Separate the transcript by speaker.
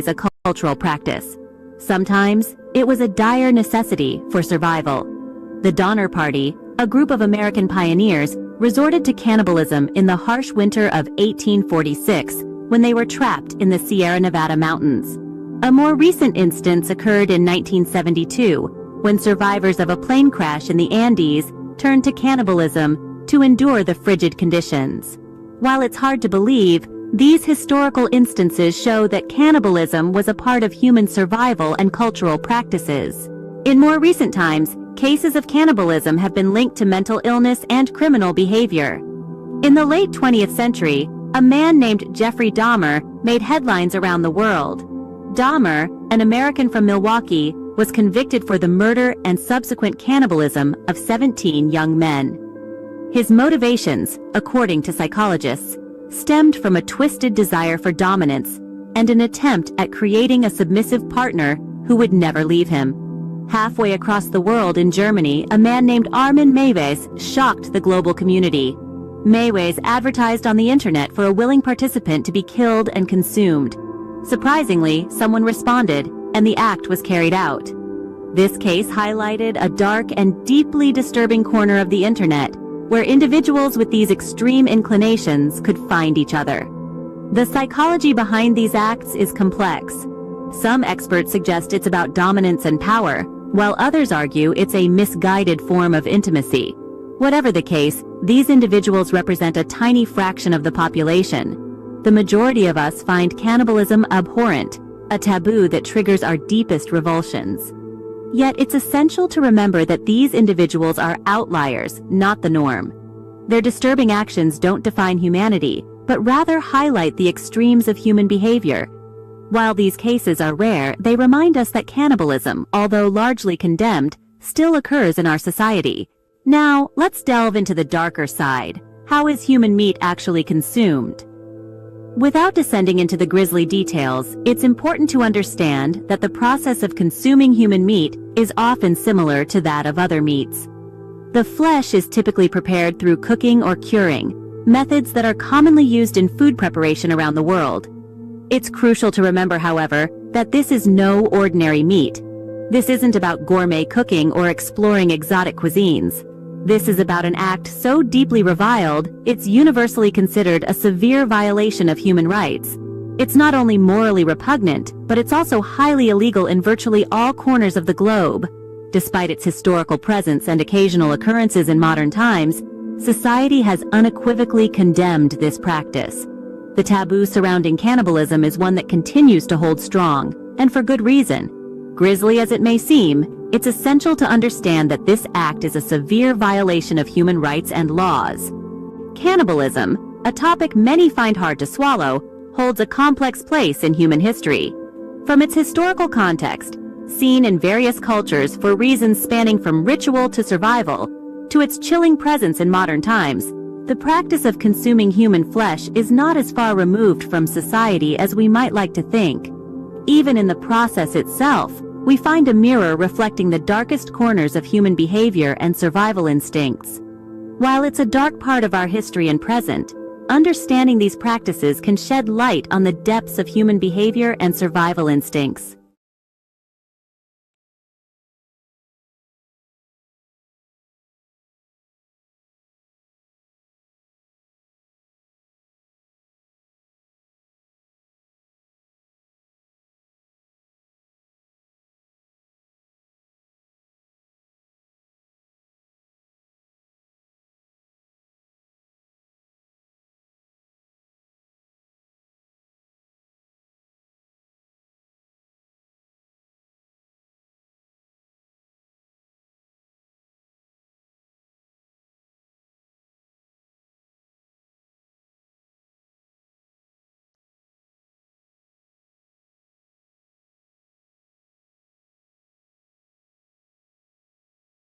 Speaker 1: a cultural practice. Sometimes, it was a dire necessity for survival. The Donner Party, a group of American pioneers, resorted to cannibalism in the harsh winter of 1846 when they were trapped in the Sierra Nevada mountains. A more recent instance occurred in 1972, when survivors of a plane crash in the Andes turned to cannibalism to endure the frigid conditions. While it's hard to believe, these historical instances show that cannibalism was a part of human survival and cultural practices. In more recent times, cases of cannibalism have been linked to mental illness and criminal behavior. In the late 20th century, a man named Jeffrey Dahmer made headlines around the world. Dahmer, an American from Milwaukee, was convicted for the murder and subsequent cannibalism of 17 young men. His motivations, according to psychologists, stemmed from a twisted desire for dominance and an attempt at creating a submissive partner who would never leave him. Halfway across the world in Germany, a man named Armin Meiwes shocked the global community. Meiwes advertised on the internet for a willing participant to be killed and consumed. Surprisingly, someone responded, and the act was carried out. This case highlighted a dark and deeply disturbing corner of the internet, where individuals with these extreme inclinations could find each other. The psychology behind these acts is complex. Some experts suggest it's about dominance and power, while others argue it's a misguided form of intimacy. Whatever the case, these individuals represent a tiny fraction of the population. The majority of us find cannibalism abhorrent, a taboo that triggers our deepest revulsions. Yet it's essential to remember that these individuals are outliers, not the norm. Their disturbing actions don't define humanity, but rather highlight the extremes of human behavior. While these cases are rare, they remind us that cannibalism, although largely condemned, still occurs in our society. Now, let's delve into the darker side. How is human meat actually consumed? Without descending into the grisly details, it's important to understand that the process of consuming human meat is often similar to that of other meats. The flesh is typically prepared through cooking or curing, methods that are commonly used in food preparation around the world. It's crucial to remember, however, that this is no ordinary meat. This isn't about gourmet cooking or exploring exotic cuisines. This is about an act so deeply reviled, it's universally considered a severe violation of human rights. It's not only morally repugnant, but it's also highly illegal in virtually all corners of the globe. Despite its historical presence and occasional occurrences in modern times, society has unequivocally condemned this practice. The taboo surrounding cannibalism is one that continues to hold strong, and for good reason. Grisly as it may seem, it's essential to understand that this act is a severe violation of human rights and laws. Cannibalism, a topic many find hard to swallow, holds a complex place in human history. From its historical context, seen in various cultures for reasons spanning from ritual to survival, to its chilling presence in modern times, the practice of consuming human flesh is not as far removed from society as we might like to think. Even in the process itself, we find a mirror reflecting the darkest corners of human behavior and survival instincts. While it's a dark part of our history and present, understanding these practices can shed light on the depths of human behavior and survival instincts.